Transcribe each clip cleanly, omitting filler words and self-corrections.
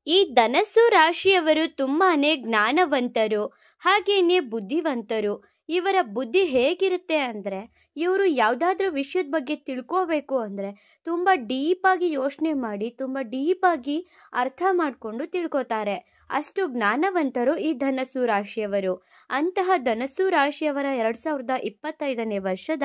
ಈ ಧನಸ್ಸು ರಾಶಿಯವರು ತುಂಬಾನೇ ಜ್ಞಾನವಂತರು, ಹಾಗೇನೆ ಬುದ್ಧಿವಂತರು. ಇವರ ಬುದ್ಧಿ ಹೇಗಿರುತ್ತೆ ಅಂದರೆ, ಇವರು ಯಾವುದಾದ್ರೂ ವಿಷಯದ ಬಗ್ಗೆ ತಿಳ್ಕೋಬೇಕು ಅಂದರೆ ತುಂಬ ಡೀಪಾಗಿ ಯೋಚನೆ ಮಾಡಿ, ತುಂಬ ಡೀಪಾಗಿ ಅರ್ಥ ಮಾಡಿಕೊಂಡು ತಿಳ್ಕೊತಾರೆ. ಅಷ್ಟು ಜ್ಞಾನವಂತರು ಈ ಧನಸ್ಸು ರಾಶಿಯವರು. ಅಂತಹ ಧನಸ್ಸು ರಾಶಿಯವರ 2025ನೇ ವರ್ಷದ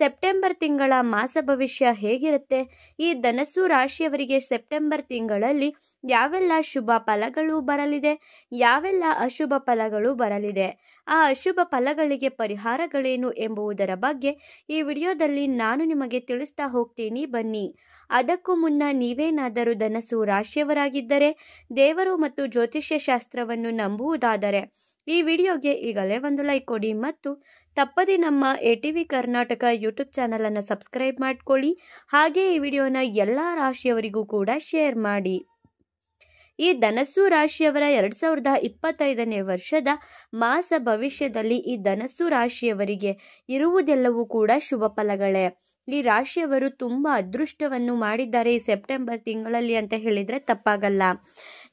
ಸೆಪ್ಟೆಂಬರ್ ತಿಂಗಳ ಮಾಸ ಭವಿಷ್ಯ ಹೇಗಿರುತ್ತೆ? ಈ ಧನಸ್ಸು ರಾಶಿಯವರಿಗೆ ಸೆಪ್ಟೆಂಬರ್ ತಿಂಗಳಲ್ಲಿ ಯಾವೆಲ್ಲ ಶುಭ ಫಲಗಳು ಬರಲಿದೆ, ಯಾವೆಲ್ಲ ಅಶುಭ ಫಲಗಳು ಬರಲಿದೆ, ಆ ಅಶುಭ ಫಲಗಳಿಗೆ ಪರಿಹಾರಗಳೇನು ಎಂಬುದರ ಬಗ್ಗೆ ಈ ವಿಡಿಯೋದಲ್ಲಿ ನಾನು ನಿಮಗೆ ತಿಳಿಸ್ತಾ ಹೋಗ್ತೀನಿ, ಬನ್ನಿ. ಅದಕ್ಕೂ ಮುನ್ನ ನೀವೇನಾದರೂ ಧನಸ್ಸು ರಾಶಿಯವರಾಗಿದ್ದರೆ, ದೇವರು ಮತ್ತು ಜ್ಯೋತಿಷ್ಯ ಶಾಸ್ತ್ರವನ್ನು ನಂಬುವುದಾದರೆ ಈ ವಿಡಿಯೋಗೆ ಈಗಲೇ ಒಂದು ಲೈಕ್ ಕೊಡಿ ಮತ್ತು ತಪ್ಪದೆ ನಮ್ಮ ATV ಕರ್ನಾಟಕ ಯೂಟ್ಯೂಬ್ ಚಾನಲನ್ನು ಸಬ್ಸ್ಕ್ರೈಬ್ ಮಾಡ್ಕೊಳ್ಳಿ. ಹಾಗೆ ಈ ವಿಡಿಯೋನ ಎಲ್ಲ ರಾಶಿಯವರಿಗೂ ಕೂಡ ಶೇರ್ ಮಾಡಿ. ಈ ಧನಸ್ಸು ರಾಶಿಯವರ 2025ನೇ ವರ್ಷದ ಮಾಸ ಭವಿಷ್ಯದಲ್ಲಿ ಈ ಧನಸ್ಸು ರಾಶಿಯವರಿಗೆ ಇರುವುದೆಲ್ಲವೂ ಕೂಡ ಶುಭ ಫಲಗಳೇ. ಈ ರಾಶಿಯವರು ತುಂಬ ಅದೃಷ್ಟವನ್ನು ಮಾಡಿದ್ದಾರೆ ಈ ಸೆಪ್ಟೆಂಬರ್ ತಿಂಗಳಲ್ಲಿ ಅಂತ ಹೇಳಿದರೆ ತಪ್ಪಾಗಲ್ಲ.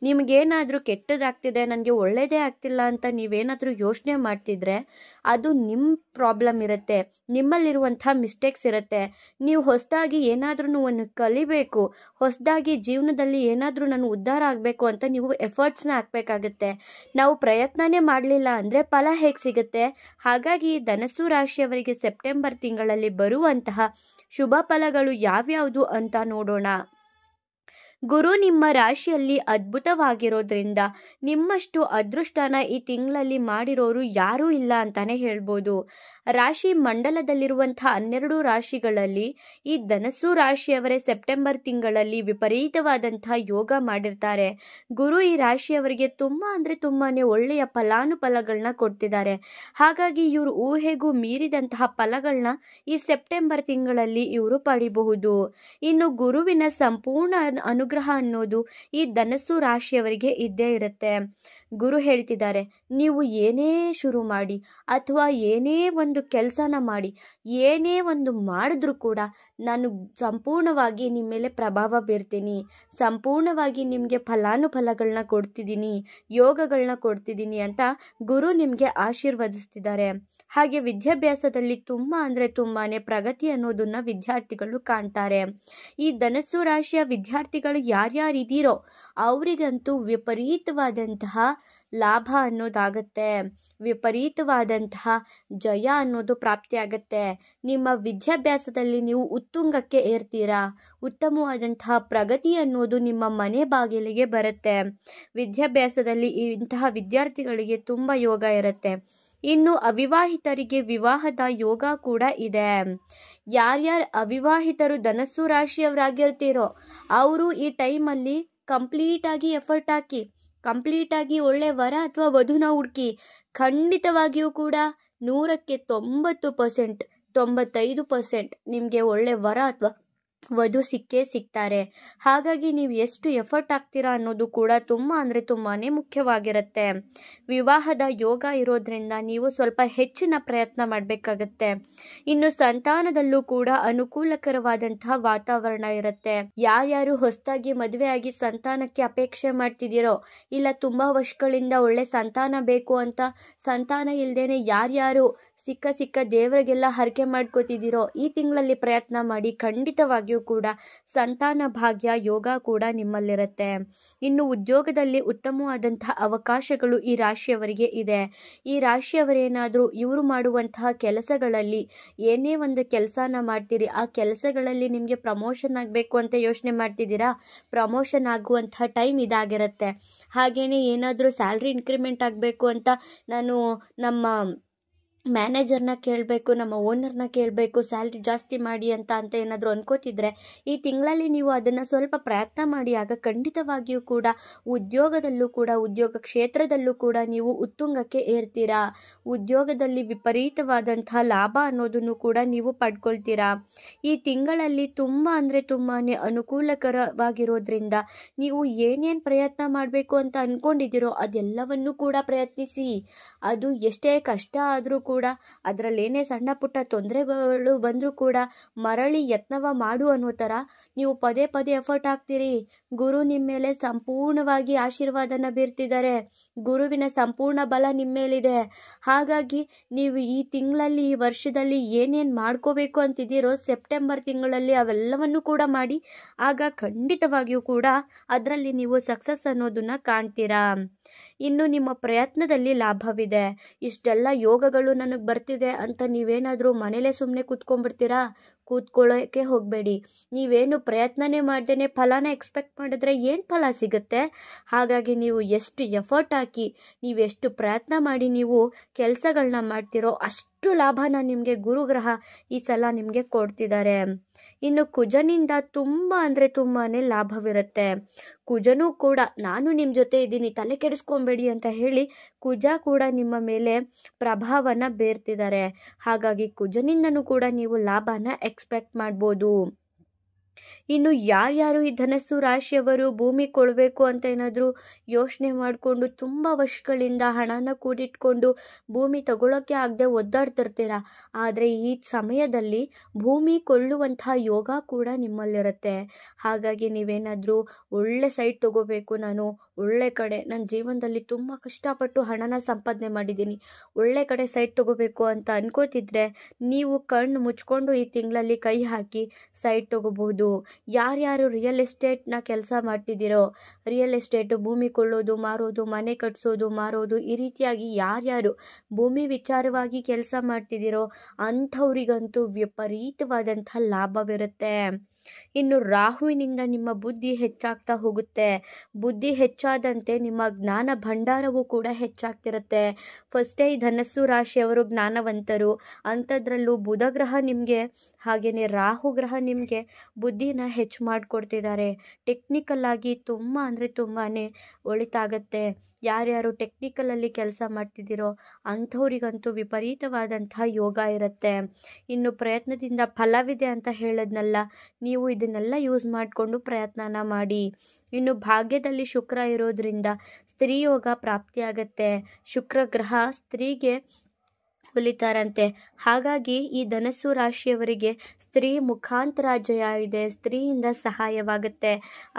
ನಿಮಗೇನಾದರೂ ಕೆಟ್ಟದಾಗ್ತಿದೆ, ನನಗೆ ಒಳ್ಳೆಯದೇ ಆಗ್ತಿಲ್ಲ ಅಂತ ನೀವೇನಾದರೂ ಯೋಚನೆ ಮಾಡ್ತಿದ್ರೆ ಅದು ನಿಮ್ಮ ಪ್ರಾಬ್ಲಮ್ ಇರುತ್ತೆ, ನಿಮ್ಮಲ್ಲಿರುವಂಥ ಮಿಸ್ಟೇಕ್ಸ್ ಇರುತ್ತೆ. ನೀವು ಹೊಸದಾಗಿ ಏನಾದ್ರೂ ಒಂದು ಕಲಿಬೇಕು, ಹೊಸದಾಗಿ ಜೀವನದಲ್ಲಿ ಏನಾದರೂ ನಾನು ಉದ್ಧಾರ ಆಗಬೇಕು ಅಂತ ನೀವು ಎಫರ್ಟ್ಸ್ನ ಹಾಕಬೇಕಾಗುತ್ತೆ. ನಾವು ಪ್ರಯತ್ನನೇ ಮಾಡಲಿಲ್ಲ ಅಂದರೆ ಫಲ ಹೇಗೆ ಸಿಗುತ್ತೆ? ಹಾಗಾಗಿ ಧನಸ್ಸು ರಾಶಿಯವರಿಗೆ ಸೆಪ್ಟೆಂಬರ್ ತಿಂಗಳಲ್ಲಿ ಬರುವಂತಹ ಶುಭ ಫಲಗಳು ಯಾವ್ಯಾವುದು ಅಂತ ನೋಡೋಣ. ಗುರು ನಿಮ್ಮ ರಾಶಿಯಲ್ಲಿ ಅದ್ಭುತವಾಗಿರೋದ್ರಿಂದ ನಿಮ್ಮಷ್ಟು ಅದೃಷ್ಟನ ಈ ತಿಂಗಳಲ್ಲಿ ಮಾಡಿರೋರು ಯಾರೂ ಇಲ್ಲ ಅಂತಾನೆ ಹೇಳ್ಬೋದು. ರಾಶಿ ಮಂಡಲದಲ್ಲಿರುವಂಥ 12 ರಾಶಿಗಳಲ್ಲಿ ಈ ಧನಸ್ಸು ರಾಶಿಯವರೇ ಸೆಪ್ಟೆಂಬರ್ ತಿಂಗಳಲ್ಲಿ ವಿಪರೀತವಾದಂಥ ಯೋಗ ಮಾಡಿರ್ತಾರೆ. ಗುರು ಈ ರಾಶಿಯವರಿಗೆ ತುಂಬಾ ಒಳ್ಳೆಯ ಫಲಾನುಫಲಗಳನ್ನ ಕೊಡ್ತಿದ್ದಾರೆ. ಹಾಗಾಗಿ ಇವರು ಊಹೆಗೂ ಮೀರಿದಂತಹ ಫಲಗಳನ್ನ ಈ ಸೆಪ್ಟೆಂಬರ್ ತಿಂಗಳಲ್ಲಿ ಇವರು ಪಡಿಬಹುದು. ಇನ್ನು ಗುರುವಿನ ಸಂಪೂರ್ಣ ಅನುಗ್ರಹ ಅನ್ನೋದು ಈ ಧನಸ್ಸು ರಾಶಿಯವರಿಗೆ ಇದ್ದೇ ಇರುತ್ತೆ. ಗುರು ಹೇಳ್ತಿದ್ದಾರೆ, ನೀವು ಏನೇ ಶುರು ಮಾಡಿ ಅಥವಾ ಏನೇ ಒಂದು ಕೆಲಸನ ಮಾಡಿ, ಏನೇ ಒಂದು ಮಾಡಿದ್ರೂ ಕೂಡ ನಾನು ಸಂಪೂರ್ಣವಾಗಿ ನಿಮ್ಮ ಮೇಲೆ ಪ್ರಭಾವ ಬೀರ್ತೀನಿ, ಸಂಪೂರ್ಣವಾಗಿ ನಿಮಗೆ ಫಲಾನುಫಲಗಳನ್ನ ಕೊಡ್ತಿದ್ದೀನಿ, ಯೋಗಗಳನ್ನ ಕೊಡ್ತಿದ್ದೀನಿ ಅಂತ ಗುರು ನಿಮಗೆ ಆಶೀರ್ವದಿಸ್ತಿದ್ದಾರೆ. ಹಾಗೆ ವಿದ್ಯಾಭ್ಯಾಸದಲ್ಲಿ ತುಂಬಾನೇ ಪ್ರಗತಿ ಅನ್ನೋದನ್ನ ವಿದ್ಯಾರ್ಥಿಗಳು ಕಾಣ್ತಾರೆ. ಈ ಧನಸ್ಸು ರಾಶಿಯ ವಿದ್ಯಾರ್ಥಿಗಳು ಯಾರ್ಯಾರಿದ್ದೀರೋ ಅವರಿಗಂತೂ ವಿಪರೀತವಾದಂತಹ ಲಾಭ ಅನ್ನೋದಾಗತ್ತೆ, ವಿಪರೀತವಾದಂತಹ ಜಯ ಅನ್ನೋದು ಪ್ರಾಪ್ತಿಯಾಗತ್ತೆ. ನಿಮ್ಮ ವಿದ್ಯಾಭ್ಯಾಸದಲ್ಲಿ ನೀವು ಉತ್ತುಂಗಕ್ಕೆ ಏರ್ತೀರಾ, ಉತ್ತಮವಾದಂತಹ ಪ್ರಗತಿ ಅನ್ನೋದು ನಿಮ್ಮ ಮನೆ ಬಾಗಿಲಿಗೆ ಬರುತ್ತೆ. ವಿದ್ಯಾಭ್ಯಾಸದಲ್ಲಿ ಇಂತಹ ವಿದ್ಯಾರ್ಥಿಗಳಿಗೆ ತುಂಬ ಯೋಗ ಇರುತ್ತೆ. ಇನ್ನು ಅವಿವಾಹಿತರಿಗೆ ವಿವಾಹದ ಯೋಗ ಕೂಡ ಇದೆ. ಯಾರ್ಯಾರು ಅವಿವಾಹಿತರು ಧನಸ್ಸು ರಾಶಿಯವರಾಗಿರ್ತೀರೋ ಅವರು ಈ ಟೈಮಲ್ಲಿ ಕಂಪ್ಲೀಟಾಗಿ ಎಫರ್ಟ್ ಹಾಕಿ, ಕಂಪ್ಲೀಟಾಗಿ ಒಳ್ಳೆ ವರ ಅಥವಾ ವಧುನ ಹುಡುಕಿ, ಖಂಡಿತವಾಗಿಯೂ ಕೂಡ 100ಕ್ಕೆ 90%, 95% ನಿಮಗೆ ಒಳ್ಳೆ ವರ ಅಥವಾ ವಧು ಸಿಕ್ಕೇ ಸಿಗ್ತಾರೆ. ಹಾಗಾಗಿ ನೀವು ಎಷ್ಟು ಎಫರ್ಟ್ ಹಾಕ್ತೀರಾ ಅನ್ನೋದು ಕೂಡ ತುಂಬಾನೇ ಮುಖ್ಯವಾಗಿರುತ್ತೆ. ವಿವಾಹದ ಯೋಗ ಇರೋದ್ರಿಂದ ನೀವು ಸ್ವಲ್ಪ ಹೆಚ್ಚಿನ ಪ್ರಯತ್ನ ಮಾಡಬೇಕಾಗತ್ತೆ. ಇನ್ನು ಸಂತಾನದಲ್ಲೂ ಕೂಡ ಅನುಕೂಲಕರವಾದಂತಹ ವಾತಾವರಣ ಇರುತ್ತೆ. ಯಾರ್ಯಾರು ಹೊಸದಾಗಿ ಮದುವೆ ಆಗಿ ಸಂತಾನಕ್ಕೆ ಅಪೇಕ್ಷೆ ಮಾಡ್ತಿದ್ದೀರೋ, ಇಲ್ಲ ತುಂಬಾ ವರ್ಷಗಳಿಂದ ಒಳ್ಳೆ ಸಂತಾನ ಬೇಕು ಅಂತ ಸಂತಾನ ಇಲ್ದೇನೆ ಯಾರ್ಯಾರು ಸಿಕ್ಕ ದೇವರಿಗೆಲ್ಲ ಹರಕೆ ಮಾಡ್ಕೋತಿದ್ದೀರೋ, ಈ ತಿಂಗಳಲ್ಲಿ ಪ್ರಯತ್ನ ಮಾಡಿ, ಖಂಡಿತವಾಗಿ ಕೂಡ ಸಂತಾನ ಭಾಗ್ಯ ಯೋಗ ಕೂಡ ನಿಮ್ಮಲ್ಲಿರುತ್ತೆ. ಇನ್ನು ಉದ್ಯೋಗದಲ್ಲಿ ಉತ್ತಮವಾದಂತಹ ಅವಕಾಶಗಳು ಈ ರಾಶಿಯವರಿಗೆ ಇದೆ. ಈ ರಾಶಿಯವರೇನಾದರೂ ಇವರು ಮಾಡುವಂತಹ ಕೆಲಸಗಳಲ್ಲಿ ಏನೇ ಒಂದು ಕೆಲಸನ ಮಾಡ್ತೀರಿ, ಆ ಕೆಲಸಗಳಲ್ಲಿ ನಿಮಗೆ ಪ್ರಮೋಷನ್ ಆಗಬೇಕು ಅಂತ ಯೋಚನೆ ಮಾಡ್ತಿದ್ದೀರಾ, ಪ್ರಮೋಷನ್ ಆಗುವಂತಹ ಟೈಮ್ ಇದಾಗಿರುತ್ತೆ. ಹಾಗೇನೆ ಏನಾದರೂ ಸ್ಯಾಲ್ರಿ ಇನ್ಕ್ರಿಮೆಂಟ್ ಆಗಬೇಕು ಅಂತ ನಾನು ನಮ್ಮ ಮ್ಯಾನೇಜರ್ನ ಕೇಳಬೇಕು, ನಮ್ಮ ಓನರ್ನ ಕೇಳಬೇಕು, ಸ್ಯಾಲ್ರಿ ಜಾಸ್ತಿ ಮಾಡಿ ಅಂತ ಏನಾದರೂ ಅನ್ಕೋತಿದ್ರೆ ಈ ತಿಂಗಳಲ್ಲಿ ನೀವು ಅದನ್ನು ಸ್ವಲ್ಪ ಪ್ರಯತ್ನ ಮಾಡಿ. ಆಗ ಖಂಡಿತವಾಗಿಯೂ ಕೂಡ ಉದ್ಯೋಗದಲ್ಲೂ ಕೂಡ, ಉದ್ಯೋಗ ಕ್ಷೇತ್ರದಲ್ಲೂ ಕೂಡ ನೀವು ಉತ್ತುಂಗಕ್ಕೆ ಏರ್ತೀರಾ. ಉದ್ಯೋಗದಲ್ಲಿ ವಿಪರೀತವಾದಂತಹ ಲಾಭ ಅನ್ನೋದನ್ನು ಕೂಡ ನೀವು ಪಡ್ಕೊಳ್ತೀರಾ. ಈ ತಿಂಗಳಲ್ಲಿ ತುಂಬಾ ಅನುಕೂಲಕರವಾಗಿರೋದ್ರಿಂದ ನೀವು ಏನೇನು ಪ್ರಯತ್ನ ಮಾಡಬೇಕು ಅಂತ ಅಂದ್ಕೊಂಡಿದ್ದೀರೋ ಅದೆಲ್ಲವನ್ನೂ ಕೂಡ ಪ್ರಯತ್ನಿಸಿ. ಅದು ಎಷ್ಟೇ ಕಷ್ಟ ಆದರೂ ಕೂಡ ಕೂಡ ಅದರಲ್ಲೇನೇ ಸಣ್ಣ ಪುಟ್ಟ ತೊಂದರೆಗಳು ಬಂದರೂ ಕೂಡ ಮರಳಿ ಯತ್ನವ ಮಾಡು ಅನ್ನೋ ಥರ ನೀವು ಪದೇ ಪದೇ ಎಫರ್ಟ್ ಹಾಕ್ತೀರಿ. ಗುರು ನಿಮ್ಮ ಮೇಲೆ ಸಂಪೂರ್ಣವಾಗಿ ಆಶೀರ್ವಾದನ ಬೀರ್ತಿದ್ದಾರೆ. ಗುರುವಿನ ಸಂಪೂರ್ಣ ಬಲ ನಿಮ್ಮ ಮೇಲಿದೆ. ಹಾಗಾಗಿ ನೀವು ಈ ತಿಂಗಳಲ್ಲಿ, ಈ ವರ್ಷದಲ್ಲಿ ಏನೇನು ಮಾಡ್ಕೋಬೇಕು ಅಂತಿದ್ದೀರೋ ಸೆಪ್ಟೆಂಬರ್ ತಿಂಗಳಲ್ಲಿ ಅವೆಲ್ಲವನ್ನು ಕೂಡ ಮಾಡಿ. ಆಗ ಖಂಡಿತವಾಗಿಯೂ ಕೂಡ ಅದರಲ್ಲಿ ನೀವು ಸಕ್ಸಸ್ ಅನ್ನೋದನ್ನ ಕಾಣ್ತೀರಾ. ಇನ್ನು ನಿಮ್ಮ ಪ್ರಯತ್ನದಲ್ಲಿ ಲಾಭವಿದೆ. ಇಷ್ಟೆಲ್ಲ ಯೋಗಗಳು ನನಗೆ ಬರ್ತಿದೆ ಅಂತ ನೀವೇನಾದರೂ ಮನೇಲೇ ಸುಮ್ಮನೆ ಕೂತ್ಕೊಂಡ್ಬಿಡ್ತೀರಾ? ಕೂತ್ಕೊಳ್ಳೋಕ್ಕೆ ಹೋಗಬೇಡಿ. ನೀವೇನು ಪ್ರಯತ್ನನೇ ಮಾಡ್ದೇ ಫಲನ ಎಕ್ಸ್ಪೆಕ್ಟ್ ಮಾಡಿದ್ರೆ ಏನು ಫಲ ಸಿಗುತ್ತೆ? ಹಾಗಾಗಿ ನೀವು ಎಷ್ಟು ಎಫರ್ಟ್ ಹಾಕಿ, ನೀವೆಷ್ಟು ಪ್ರಯತ್ನ ಮಾಡಿ ನೀವು ಕೆಲಸಗಳನ್ನ ಮಾಡ್ತಿರೋ ಅಷ್ಟು ಲಾಭನ ನಿಮಗೆ ಗುರುಗ್ರಹ ಈ ಸಲ ನಿಮಗೆ ಕೊಡ್ತಿದ್ದಾರೆ. ಇನ್ನು ಕುಜನಿಂದ ತುಂಬ ಅಂದರೆ ತುಂಬಾ ಲಾಭವಿರುತ್ತೆ. ಕುಜನೂ ಕೂಡ ನಾನು ನಿಮ್ಮ ಜೊತೆ ಇದ್ದೀನಿ, ತಲೆ ಕೆಡಿಸ್ಕೊಬೇಡಿ ಅಂತ ಹೇಳಿ ಕುಜ ಕೂಡ ನಿಮ್ಮ ಮೇಲೆ ಪ್ರಭಾವನ ಬೀರ್ತಿದ್ದಾರೆ. ಹಾಗಾಗಿ ಕುಜನಿಂದನೂ ಕೂಡ ನೀವು ಲಾಭನ ಎಕ್ಸ್ಪೆಕ್ಟ್ ಮಾಡ್ಬೋದು. ಇನ್ನು ಯಾರ್ಯಾರು ಈ ಧನಸ್ಸು ರಾಶಿಯವರು ಭೂಮಿ ಕೊಡಬೇಕು ಅಂತ ಏನಾದರೂ ಯೋಚನೆ ಮಾಡಿಕೊಂಡು ತುಂಬ ವರ್ಷಗಳಿಂದ ಹಣನ ಕೂಡಿಟ್ಕೊಂಡು ಭೂಮಿ ತಗೊಳ್ಳೋಕ್ಕೆ ಆಗದೆ ಒದ್ದಾಡ್ತಿರ್ತೀರ, ಆದರೆ ಈ ಸಮಯದಲ್ಲಿ ಭೂಮಿ ಕೊಳ್ಳುವಂತಹ ಯೋಗ ಕೂಡ ನಿಮ್ಮಲ್ಲಿರುತ್ತೆ. ಹಾಗಾಗಿ ನೀವೇನಾದರೂ ಒಳ್ಳೆ ಸೈಟ್ ತಗೋಬೇಕು, ನಾನು ಒಳ್ಳೆ ಕಡೆ ನನ್ನ ಜೀವನದಲ್ಲಿ ತುಂಬ ಕಷ್ಟಪಟ್ಟು ಹಣನ ಸಂಪಾದನೆ ಮಾಡಿದ್ದೀನಿ, ಒಳ್ಳೆ ಕಡೆ ಸೈಟ್ ತಗೋಬೇಕು ಅಂತ ಅನ್ಕೋತಿದ್ರೆ ನೀವು ಕಣ್ಣು ಮುಚ್ಕೊಂಡು ಈ ತಿಂಗಳಲ್ಲಿ ಕೈ ಹಾಕಿ ಸೈಟ್ ತಗೋಬಹುದು. ಯಾರ್ಯಾರು ರಿಯಲ್ ಎಸ್ಟೇಟ್ನ ಕೆಲಸ ಮಾಡ್ತಿದ್ದೀರೋ, ರಿಯಲ್ ಎಸ್ಟೇಟು ಭೂಮಿ ಕೊಳ್ಳೋದು ಮಾರೋದು, ಮನೆ ಕಟ್ಸೋದು ಮಾರೋದು, ಈ ರೀತಿಯಾಗಿ ಯಾರ್ಯಾರು ಭೂಮಿ ವಿಚಾರವಾಗಿ ಕೆಲಸ ಮಾಡ್ತಿದ್ದೀರೋ ಅಂಥವ್ರಿಗಂತೂ ವಿಪರೀತವಾದಂಥ ಲಾಭವಿರುತ್ತೆ. ಇನ್ನು ರಾಹುವಿನಿಂದ ನಿಮ್ಮ ಬುದ್ಧಿ ಹೆಚ್ಚಾಗ್ತಾ ಹೋಗುತ್ತೆ. ಬುದ್ಧಿ ಹೆಚ್ಚಾದಂತೆ ನಿಮ್ಮ ಜ್ಞಾನ ಭಂಡಾರವೂ ಕೂಡ ಹೆಚ್ಚಾಗ್ತಿರುತ್ತೆ. ಫಸ್ಟೇ ಈ ಧನಸ್ಸು ರಾಶಿಯವರು ಜ್ಞಾನವಂತರು, ಅಂಥದ್ರಲ್ಲೂ ಬುಧ ಗ್ರಹ ನಿಮಗೆ ಹಾಗೆಯೇ ರಾಹು ಗ್ರಹ ನಿಮಗೆ ಬುದ್ಧಿನ ಹೆಚ್ಚು ಮಾಡಿಕೊಡ್ತಿದ್ದಾರೆ. ಟೆಕ್ನಿಕಲ್ ಆಗಿ ತುಂಬ ಅಂದರೆ ತುಂಬಾ ಒಳಿತಾಗತ್ತೆ. ಯಾರ್ಯಾರು ಟೆಕ್ನಿಕಲಲ್ಲಿ ಕೆಲಸ ಮಾಡ್ತಿದ್ದೀರೋ ಅಂಥವ್ರಿಗಂತೂ ವಿಪರೀತವಾದಂಥ ಯೋಗ ಇರುತ್ತೆ. ಇನ್ನು ಪ್ರಯತ್ನದಿಂದ ಫಲವಿದೆ ಅಂತ ಹೇಳೋದ್ನಲ್ಲ, ನೀವು ಇದನ್ನೆಲ್ಲ ಯೂಸ್ ಮಾಡಿಕೊಂಡು ಪ್ರಯತ್ನನ ಮಾಡಿ. ಇನ್ನು ಭಾಗ್ಯದಲ್ಲಿ ಶುಕ್ರ ಇರೋದ್ರಿಂದ ಸ್ತ್ರೀ ಯೋಗ ಪ್ರಾಪ್ತಿಯಾಗತ್ತೆ. ಶುಕ್ರ ಗ್ರಹ ಸ್ತ್ರೀಗೆ ಹೊಲಿತಾರಂತೆ. ಹಾಗಾಗಿ ಈ ಧನಸ್ಸು ರಾಶಿಯವರಿಗೆ ಸ್ತ್ರೀ ಮುಖಾಂತರ ಜಯ ಇದೆ, ಸ್ತ್ರೀಯಿಂದ ಸಹಾಯವಾಗುತ್ತೆ.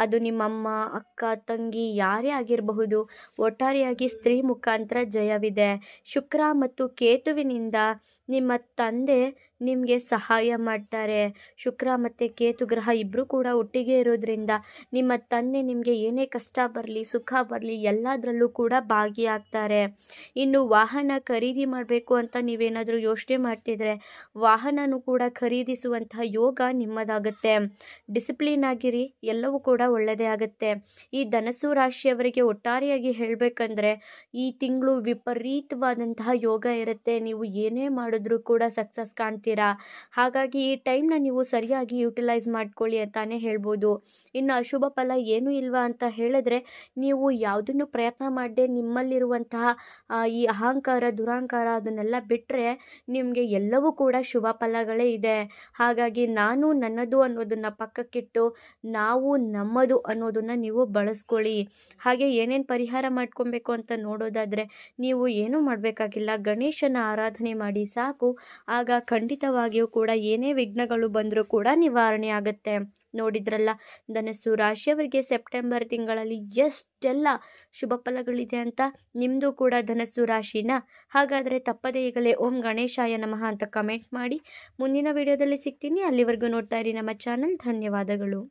ಅದು ನಿಮ್ಮಮ್ಮ, ಅಕ್ಕ, ತಂಗಿ ಯಾರೇ ಆಗಿರಬಹುದು, ಒಟ್ಟಾರೆಯಾಗಿ ಸ್ತ್ರೀ ಮುಖಾಂತರ ಜಯವಿದೆ. ಶುಕ್ರ ಮತ್ತು ಕೇತುವಿನಿಂದ ನಿಮ್ಮ ತಂದೆ ನಿಮಗೆ ಸಹಾಯ ಮಾಡ್ತಾರೆ. ಶುಕ್ರ ಮತ್ತು ಕೇತು ಗ್ರಹ ಇಬ್ಬರು ಕೂಡ ಒಟ್ಟಿಗೆ ಇರೋದ್ರಿಂದ ನಿಮ್ಮ ತಂದೆ ನಿಮಗೆ ಏನೇ ಕಷ್ಟ ಬರಲಿ ಸುಖ ಬರಲಿ ಎಲ್ಲದರಲ್ಲೂ ಕೂಡ ಭಾಗಿಯಾಗ್ತಾರೆ. ಇನ್ನು ವಾಹನ ಖರೀದಿ ಮಾಡಬೇಕು ಅಂತ ನೀವೇನಾದರೂ ಯೋಚನೆ ಮಾಡ್ತಿದ್ರೆ ವಾಹನನೂ ಕೂಡ ಖರೀದಿಸುವಂತಹ ಯೋಗ ನಿಮ್ಮದಾಗುತ್ತೆ. ಡಿಸಿಪ್ಲಿನ್ ಆಗಿರಿ, ಎಲ್ಲವೂ ಕೂಡ ಒಳ್ಳೆಯದೇ ಆಗುತ್ತೆ. ಈ ಧನಸ್ಸು ರಾಶಿಯವರಿಗೆ ಒಟ್ಟಾರೆಯಾಗಿ ಹೇಳಬೇಕಂದ್ರೆ ಈ ತಿಂಗಳು ವಿಪರೀತವಾದಂತಹ ಯೋಗ ಇರುತ್ತೆ. ನೀವು ಏನೇ ಮಾಡಿದ್ರೂ ಕೂಡ ಸಕ್ಸಸ್ ಕಾಣ್ತೀರಾ. ಹಾಗಾಗಿ ಈ ಟೈಮ್ನ ನೀವು ಸರಿಯಾಗಿ ಯುಟಿಲೈಸ್ ಮಾಡ್ಕೊಳ್ಳಿ ಅಂತಾನೆ ಹೇಳ್ಬೋದು. ಇನ್ನು ಅಶುಭ ಫಲ ಏನೂ ಇಲ್ವಾ ಅಂತ ಹೇಳಿದ್ರೆ, ನೀವು ಯಾವುದನ್ನು ಪ್ರಯತ್ನ ಮಾಡದೆ ನಿಮ್ಮಲ್ಲಿರುವಂತಹ ಈ ಅಹಂಕಾರ ದುರಹಂಕಾರ ಅದನ್ನೆಲ್ಲ ಬಿಟ್ಟರೆ ನಿಮಗೆ ಎಲ್ಲವೂ ಕೂಡ ಶುಭ ಫಲಗಳೇ ಇದೆ. ಹಾಗಾಗಿ ನಾನು ನನ್ನದು ಅನ್ನೋದನ್ನು ಪಕ್ಕಕ್ಕಿಟ್ಟು ನಾವು ನಮ್ಮದು ಅನ್ನೋದನ್ನು ನೀವು ಬಳಸ್ಕೊಳ್ಳಿ. ಹಾಗೆ ಏನೇನು ಪರಿಹಾರ ಮಾಡ್ಕೊಬೇಕು ಅಂತ ನೋಡೋದಾದರೆ ನೀವು ಏನೂ ಮಾಡಬೇಕಾಗಿಲ್ಲ, ಗಣೇಶನ ಆರಾಧನೆ ಮಾಡಿ ಸಾಕು. ಆಗ ಖಂಡಿತವಾಗಿಯೂ ಕೂಡ ಏನೇ ವಿಘ್ನಗಳು ಬಂದರೂ ಕೂಡ ನಿವಾರಣೆ ಆಗುತ್ತೆ. ನೋಡಿದ್ರಲ್ಲ, ಧನಸ್ಸು ರಾಶಿಯವರಿಗೆ ಸೆಪ್ಟೆಂಬರ್ ತಿಂಗಳಲ್ಲಿ ಎಷ್ಟೆಲ್ಲ ಶುಭ ಫಲಗಳಿದೆ ಅಂತ. ನಿಮ್ಮದು ಕೂಡ ಧನಸ್ಸು ರಾಶಿನ? ಹಾಗಾದರೆ ತಪ್ಪದೇ ಈಗಲೇ ಓಂ ಗಣೇಶಾಯ ನಮಃ ಅಂತ ಕಮೆಂಟ್ ಮಾಡಿ. ಮುಂದಿನ ವಿಡಿಯೋದಲ್ಲಿ ಸಿಗ್ತೀನಿ. ಅಲ್ಲಿವರೆಗೂ ನೋಡ್ತಾ ಇರಿ ನಮ್ಮ ಚಾನಲ್. ಧನ್ಯವಾದಗಳು.